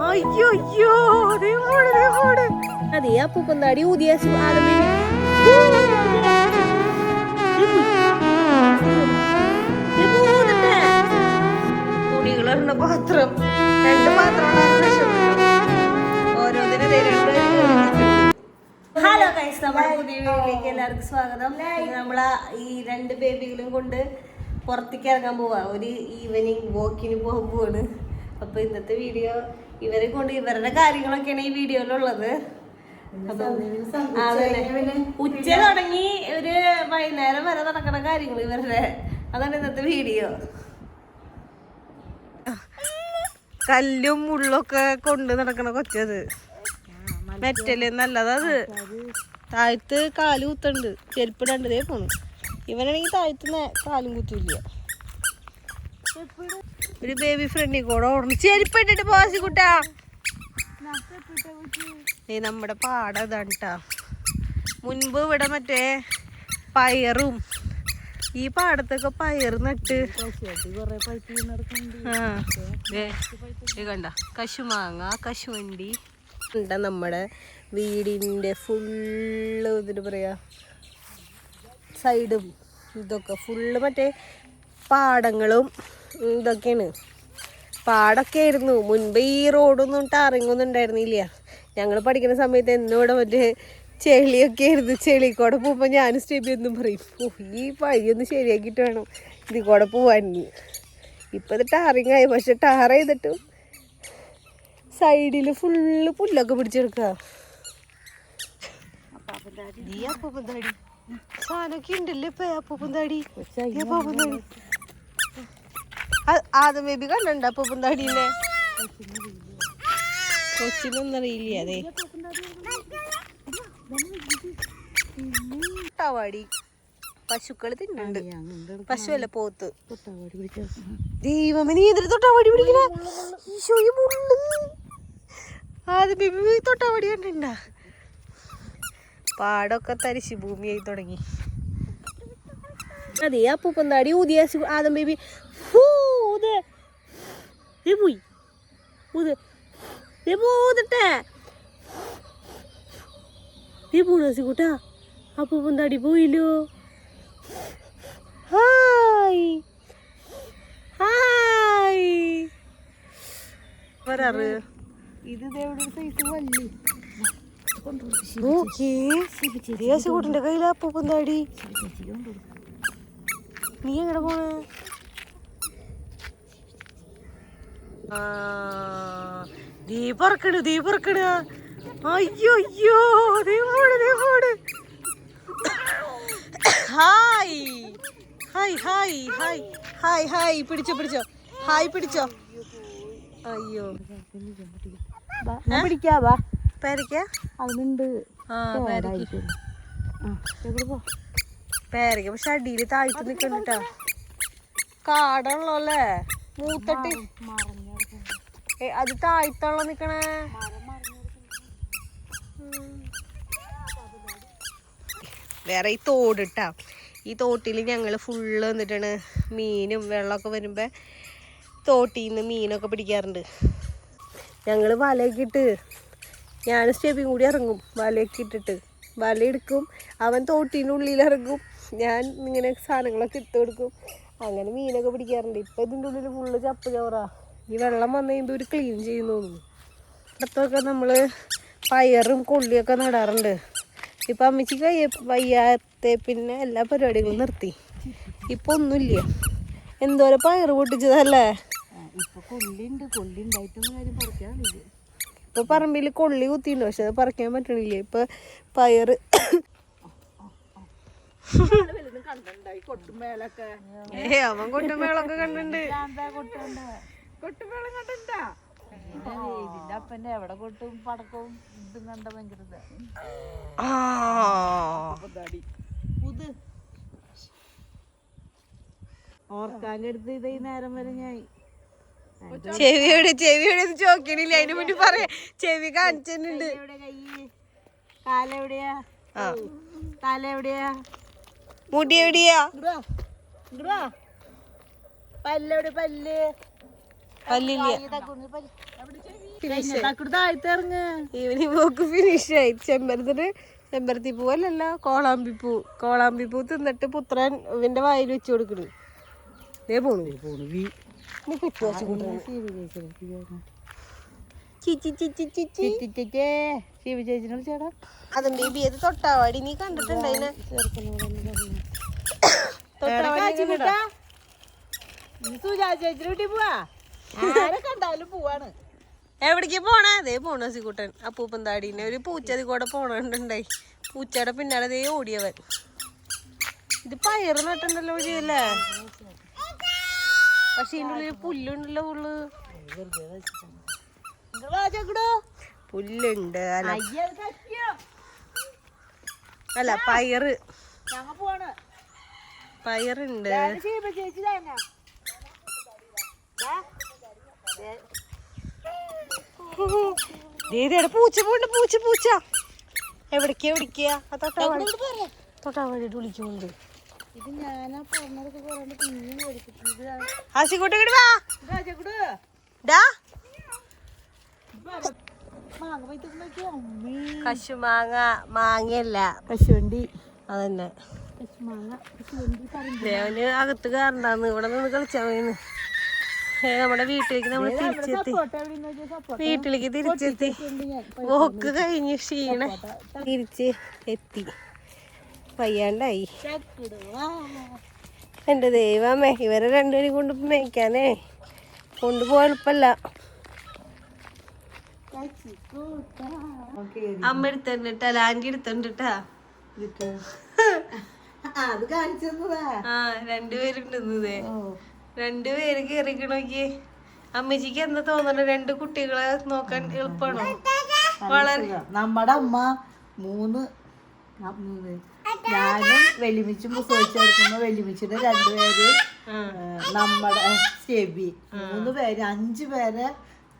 അയ്യോ അയ്യോ അതെ അപ്പൂപ്പന്താടി ഊതിയ തുണികളുടെ പാത്രം 2 പാത്രങ്ങളാണ് ഓരോന്നിനും ഹലോ ഗൈസ്, നമ്മുടെ പുതിയ വീഡിയോയിലേക്ക് എല്ലാവർക്കും സ്വാഗതം. നമ്മളാ ഈ 2 ബേബികളും കൊണ്ട് പുറത്തേക്ക് ഇറങ്ങാൻ പോവാ, ഒരു ഈവനിങ് വാക്കിന് പോകാൻ പോവാണ്. അപ്പൊ ഇന്നത്തെ വീഡിയോ ഇവരെ കൊണ്ട് ഇവരുടെ കാര്യങ്ങളൊക്കെയാണ് ഈ വീഡിയോയിലുള്ളത്. ഉച്ച തുടങ്ങി ഒരു വൈകുന്നേരം വരെ നടക്കണ കാര്യങ്ങൾ ഇവരുടെ, അതാണ് ഇന്നത്തെ വീഡിയോ. കല്ലും മുള്ളൊക്കെ കൊണ്ട് നടക്കണ കൊച്ചത് മെറ്റല് നല്ലതത്. താഴത്ത് കാല് കുത്തുണ്ട്, ചെരുപ്പിടണ്ടതേ പോണു. ഇവനാണെങ്കിൽ താഴത്ത് കാലും കുത്തില്ല. ഒരു ബേബി ഫ്രണ്ടിൽ കൂടെ ഓടണം, ചെരുപ്പിട്ടിട്ട് പോസിക്കുട്ടാ. നമ്മുടെ പാടം ഇതാണ് ട്ടാ. മുൻപ് ഇവിടെ മറ്റേ പയറും, ഈ പാടത്തൊക്കെ പയർ നട്ട് കണ്ട കശുമാങ്ങ, കശുവണ്ടി കണ്ട. നമ്മുടെ വീടിൻ്റെ ഫുള്ള് ഇതിന് പറയാ സൈഡും ഇതൊക്കെ ഫുള്ള് മറ്റേ പാടങ്ങളും ഇതൊക്കെയാണ്. പാടൊക്കെ ആയിരുന്നു മുൻപ്. ഈ റോഡൊന്നും ടാറിങ്ങൊന്നും ഉണ്ടായിരുന്നില്ല. ഞങ്ങൾ പഠിക്കുന്ന സമയത്ത് എന്നോട് മറ്റേ ചെളിയൊക്കെ ആയിരുന്നു. ചെളിക്കൂടെ പോകുമ്പോൾ ഞാനും സ്റ്റെബി ഒന്നും പറയും, ഈ വഴിയൊന്ന് ശരിയാക്കിയിട്ട് വേണം ഇതിൽ കൂടെ പോവാൻ. ഇപ്പം ഇത് ടാറിങ് ആയി, പക്ഷെ ടാർ ചെയ്തിട്ടും സൈഡിൽ ഫുള്ള് പുല്ലൊക്കെ പിടിച്ചെടുക്കുക. അപ്പൂപ്പന്താടി സാധനമൊക്കെ ഉണ്ടല്ലേ ഇപ്പൊ. അപ്പൂപ്പന്താടി ആദ്യം ബേബി കണ്ടണ്ട അപ്പൂപ്പന്താടിനെ. കൊച്ചിനൊന്നും അറിയില്ല. അതെ തൊട്ടാവാടി പശുക്കള് തിന്നുണ്ട്. പശുവല്ല പോത്ത്. ദൈവമേ, നീ എന്തിനു തൊട്ടാവാടി പിടിക്കണ? ആദ്യം ബേബി തൊട്ടാവാടി കണ്ടിണ്ട. പാടൊക്കെ തരിശ് ഭൂമിയായി തുടങ്ങി. അതെ അപ്പൂപ്പന്താടി ഊതിയ ആദ്യം ബേബി പോയി ഊതട്ടെ. കൂട്ടാ അപ്പൂപ്പന്താടി പോയില്ലോ. ഹായ് ഹായ് വരാറ്. ഇത് കൂട്ടിന്റെ കയ്യിലാ അപ്പൂപ്പന്താടി. നീ എങ്ങടെ പോണ്? ദീ പറക്കണ്. അയ്യോ അയ്യോ hi hi hi hi hi hi പിടിച്ചോ ഹായ് പിടിച്ചോ. അയ്യോ പിടിക്കാവാ പേരക്ക അതുണ്ട്. പേരക്ക പക്ഷെ അടിയിൽ താഴ്ത്ത് നിക്കണ്ടിട്ടാ. കാടുള്ളല്ലേ മൂത്തട്ടി. അത് താഴ്ത്തുള്ള നിക്കണേ. വേറെ ഈ തോടിട്ടാ. ഈ തോട്ടിൽ ഞങ്ങൾ ഫുള്ള് വന്നിട്ടാണ് മീനും വെള്ളമൊക്കെ വരുമ്പോൾ തോട്ടിൽ നിന്ന് മീനൊക്കെ പിടിക്കാറുണ്ട്. ഞങ്ങൾ വലയൊക്കെ ഇട്ട്, ഞാനും സ്റ്റെബിയും കൂടി ഇറങ്ങും. വലയൊക്കെ ഇട്ടിട്ട് വല എടുക്കും. അവൻ തോട്ടീൻ്റെ ഉള്ളിലിറങ്ങും, ഞാൻ ഇങ്ങനെ സാധനങ്ങളൊക്കെ ഇട്ട് കൊടുക്കും. അങ്ങനെ മീനൊക്കെ പിടിക്കാറുണ്ട്. ഇപ്പം ഇതിൻ്റെ ഉള്ളിൽ ഫുള്ള് ചപ്പ് ചോറാ. ഈ വെള്ളം വന്ന് കഴിഞ്ഞാൽ ഒരു ക്ലീൻ ചെയ്യുന്നു തോന്നുന്നു. അടുത്തൊക്കെ നമ്മൾ പയറും കൊള്ളിയൊക്കെ നടാറുണ്ട്. ഇപ്പം അമ്മച്ചിക്ക് വയ്യാത്തെ പിന്നെ എല്ലാ പരിപാടികളും നിർത്തി. ഇപ്പം ഒന്നുമില്ല. എന്തോരം പയറ് പൊട്ടിച്ചതല്ലേ. ഇപ്പൊ പറമ്പിൽ കൊള്ളി കുത്തിണ്ട്, പക്ഷെ അത് പറിക്കാൻ പറ്റണില്ല. ഇപ്പൊ പയറ് അവൻ കൊട്ടുമേളൊക്കെ കണ്ടിട്ടുണ്ട്. ഇതിന്റെ അപ്പന്റെ എവിടെ കൊട്ടും പടക്കവും ഇതും കണ്ട ഭയങ്കര ഓർക്കാൻ്റെ അടുത്ത് ഇതേ നേരം വരെ ഞാൻ ചെവിയോടെ ചോക്കണില്ല. അതിന് മുന്നേ പറയാ ചെവി കാണിച്ചിട്ടുണ്ട്. കാലെവിടെയാ തലെവിടെയാ മുടി എവിടെയാ പല്ലെവിടെ പല്ല് പല്ലില്ല താഴ്ത്തിറങ്ങ്. ഈവനിങ് പോക്ക് ഫിനിഷായി. ചെമ്പരത്തി പൂവല്ലല്ല, കോളാമ്പിപ്പൂ. കോളാമ്പിപ്പൂ തിന്നിട്ട് പുത്രൻ ഇവന്റെ വായിൽ വെച്ച് കൊടുക്കണ്. ദേ പോണു ശിവചേച്ചിനോട് ചേട്ടാ അതും ബേബി അത് തൊട്ടാവാടി. നീ കണ്ടിട്ടുണ്ടതിനെ? ചേച്ചിനെ പോവാ. ആരെ കണ്ടാലും പോവാണ്. എവിടേക്ക് പോണേ? അതേ പോണു ഹസിക്കുട്ടൻ. അപ്പൂപ്പൻ താടീനെ ഒരു പൂച്ചതി കൂടെ പോണുണ്ടായി. പൂച്ചയുടെ പിന്നാലെ ദേ ഓടിയവൻ. ഇത് പയറ് നട്ടുണ്ടല്ലോ വഴിയല്ലേ? പക്ഷെ ഇതിൻ്റെ ഉള്ളിൽ പുല്ലുണ്ടല്ലോ. പുല്ലുണ്ട് അല്ല പയറ്. പയറുണ്ട്. പൂച്ച പോണ്ട്. പൂച്ച എവിടേക്കാ തൊട്ടാവാടിട്ട് വിളിക്കുന്നുണ്ട്. ഇത് ഞാനാ പറഞ്ഞതൊക്കെ കുറേ പിന്നെയും മേടിച്ചിട്ടുണ്ട്. ഹസിക്കുട്ടി ഇങ്ങട് വാ. ഡാ കശുമാങ്ങ. മാങ്ങയല്ല, കശുവണ്ടി. അതന്നെ. കശുമാങ്ങ കശുവണ്ടി. ദേവന് അകത്ത് കയറണ്ടാന്ന്. ഇവിടെ നിന്ന് കളിച്ചാ പോയിന്ന്. നമ്മുടെ വീട്ടിലേക്ക് നമ്മൾ തിരിച്ചെത്തി. വീട്ടിലേക്ക് തിരിച്ചെത്തി. പോക്ക് കഴിഞ്ഞ് ക്ഷീണ തിരിച്ച് എത്തി. വയ്യാണ്ടായി. എൻ്റെ ദൈവമേ, ഇവരെ രണ്ടുപേരും കൊണ്ട് മേയ്ക്കാനേ കൊണ്ടുപോകാൻ എളുപ്പല്ല. അമ്മ എടുത്തിട്ടാ, ലാൻഡി എടുത്തിട്ടാ. അത് കാണിച്ചതാ. ആ, രണ്ടുപേരുണ്ടെന്നേ. രണ്ടുപേര് കേറിക്കണോക്കി. അമ്മച്ചിക്ക് എന്താ തോന്നണ? രണ്ട് കുട്ടികളെ നോക്കാൻ എളുപ്പമാണോ? വളരെ. നമ്മുടെ അമ്മ ഞാനും വെല്ലുമിച്ചും പ്രസവിച്ചെടുക്കുമ്പോ വെല്ലുമിച്ചിന്റെ രണ്ടുപേര്, നമ്മുടെ സ്റ്റെബി, 3 പേര്, 5 പേരെ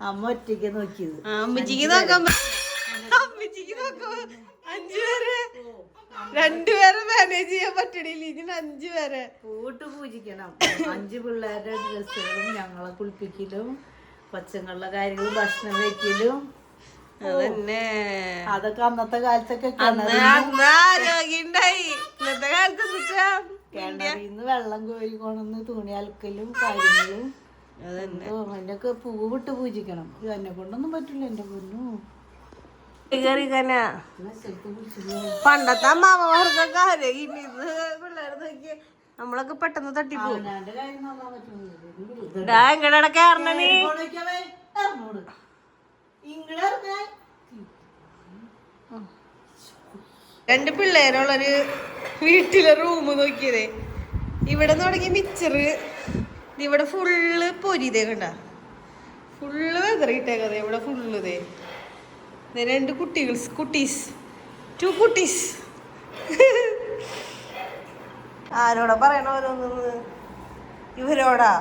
അമ്മ ഒറ്റയ്ക്ക് നോക്കിയത്. അമ്മച്ചിക്ക് നോക്കാൻ 5 പേരെ, 2 പേരെ മാനേജ് ചെയ്യാൻ പറ്റണില്ല. ഇതിന് 5 പേരെ കൂട്ട് പൂജിക്കണം. 5 പിള്ളേരുടെ ഡ്രസ്സുകളും ഞങ്ങളെ കുളിപ്പിക്കലും കൊച്ചങ്ങളുടെ കാര്യങ്ങളും ഭക്ഷണം വെക്കലും. അതന്നെ. അതൊക്കെ അന്നത്തെ കാലത്തൊക്കെ ആരോഗ്യണ്ടായി. ഇന്നത്തെ കാലത്ത് കിണറിന്ന് വെള്ളം കോരി കൊണ്ടുവന്ന് തുണി അലക്കലും കാര്യങ്ങളും. അതന്നെ. അതിന്റെയൊക്കെ പൂവിട്ട് പൂജിക്കണം. എന്നെ കൊണ്ടൊന്നും പറ്റില്ല എന്റെ പൊന്നു. പണ്ടത്തെ അമ്മാമ്മമാർക്കൊക്കെ ആരോഗ്യം. പിള്ളേർ നോക്കി നമ്മളൊക്കെ പെട്ടെന്ന് തട്ടിപ്പോവും. എങ്ങടെ കേറണ നീ? രണ്ട് പിള്ളേരുള്ളൊരു വീട്ടിലെ റൂം നോക്കിയതേ. ഇവിടെ തുടങ്ങി മിച്ചറ്, ഇവിടെ ഫുള്ള് പൊരിതേ കണ്ട. ഫുള്ള് വെതറിയിട്ടേക്കതേ. ഇവിടെ ഫുള്ള് ദേ 2 കുട്ടീസ് 2 കുട്ടീസ്. ആരോടാ പറയണ ഓരോന്ന്? ഇവരോടാ.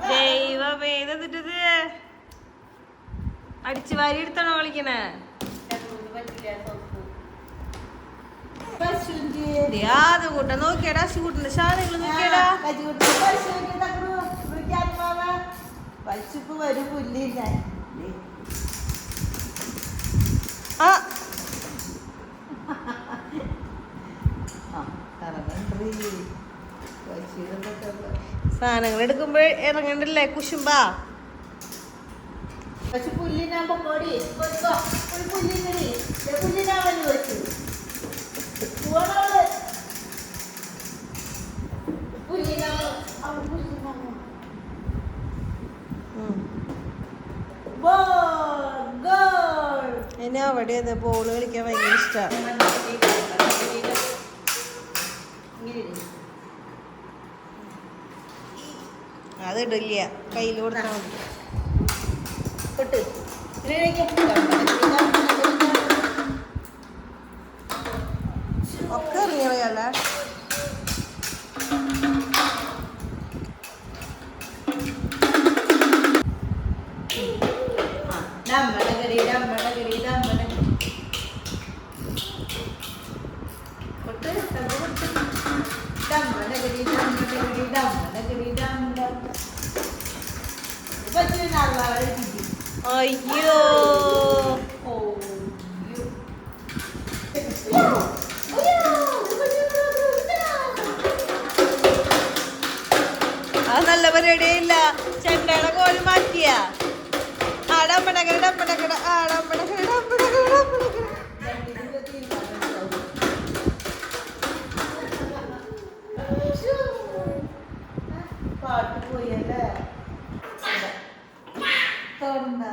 ദൈവമേതിട്ടത് അടിച്ചു വാരി എടുത്താണോ കളിക്കണേ? അത് കൂട്ട നോക്കിയടാ. കൂട്ടിന്റെ സാധനങ്ങൾ നോക്കിയടാ. വരും പുല്ലില്ല. സാധനങ്ങൾ എടുക്കുമ്പോ ഇറങ്ങണ്ടല്ലേ കുശുമ്പാ. പക്ഷെ പുല്ലിനാകുമ്പോ കൊടി പുല്ലിനാവല്ലോ വെച്ചു എന്നെ അവിടെ ബോള് കളിക്കാൻ ഭയങ്കര ഇഷ്ടമാണ്. അത് ഇടില്ല, കയ്യിൽ കൊടുത്താൽ മതി. ഒക്കെ ഇറങ്ങിയല്ലേ. അയ്യോ അത് നല്ല പരിപാടിയില്ല. ചെണ്ടയുടെ കോല് മാറ്റിയ ആടമ്പടകട ഡമ്പടകട ആടമ്പടകട ഡമ്പടകട ഡമ്പടകട. പാട്ട് പോയല്ലേ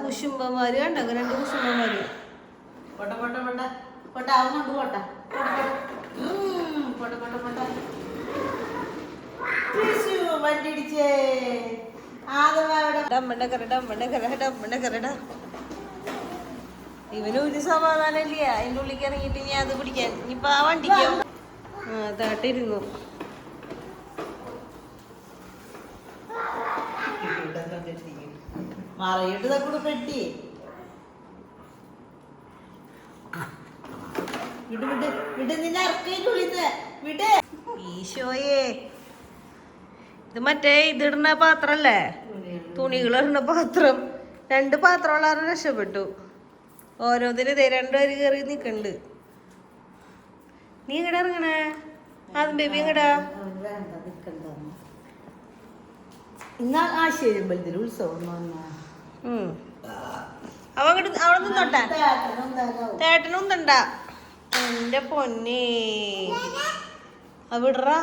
കുശുംബന്മാര് കണ്ടോ, 2 കുശുംബന്മാര്. പൊട്ട പൊട്ട പൊട്ട പൊട്ട ആവുന്നുണ്ട് പൊട്ട പൊട്ട പൊട്ട പൊട്ട വണ്ടിടിച്ചേ ഡമ്പടകട ഡമ്പടകട ഡമ്പടകട. ഇവന് ഒരു സമാധാനം ഇല്ല. അതിന്റെ ഉള്ളിക്ക് ഇറങ്ങിയിട്ട് ഇനി അത് പിടിക്കാൻ ഇനിയിപ്പൊ ആ വണ്ടിക്ക് അതായിട്ടിരുന്നു. മറയിട്ട് കൂടെ പെട്ടി വിട് വിട് വിട് നിന്നെ ഇറക്കിട്ടുള്ളിന്ന് വിട്. ഈശോയേ, ഇത് മറ്റേ ഇതിടുന്ന പാത്രല്ലേ, തുണികൾ ഇടുന്ന പാത്രം. 2 പാത്രമുള്ളവരും രക്ഷപ്പെട്ടു. ഓരോന്നിനും 2 പേര് കയറി നിക്കണ്ട്. നീ ഇങ്ങടെ ഇറങ്ങണേ, അതും ബേബി ഇങ്ങടാ. ഇന്നാ ആശയമ്പലത്തിൽ ഉത്സവം അവ അങ്ങോട്ട് അവിടെ നിന്നോട്ടെ, ചേട്ടനും തണ്ട. എന്റെ പൊന്നേ അവിടറാ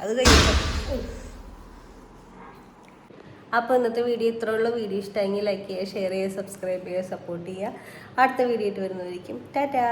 അത് കഴിയും. അപ്പോൾ ഇന്നത്തെ വീഡിയോ ഇത്രയുള്ള. വീഡിയോ ഇഷ്ടമെങ്കിൽ ലൈക്ക് ചെയ്യുക, ഷെയർ ചെയ്യുക, സബ്സ്ക്രൈബ് ചെയ്യുക, സപ്പോർട്ട് ചെയ്യുക. അടുത്ത വീഡിയോ ആയിട്ട് വരുന്നതായിരിക്കും. ടാറ്റാ.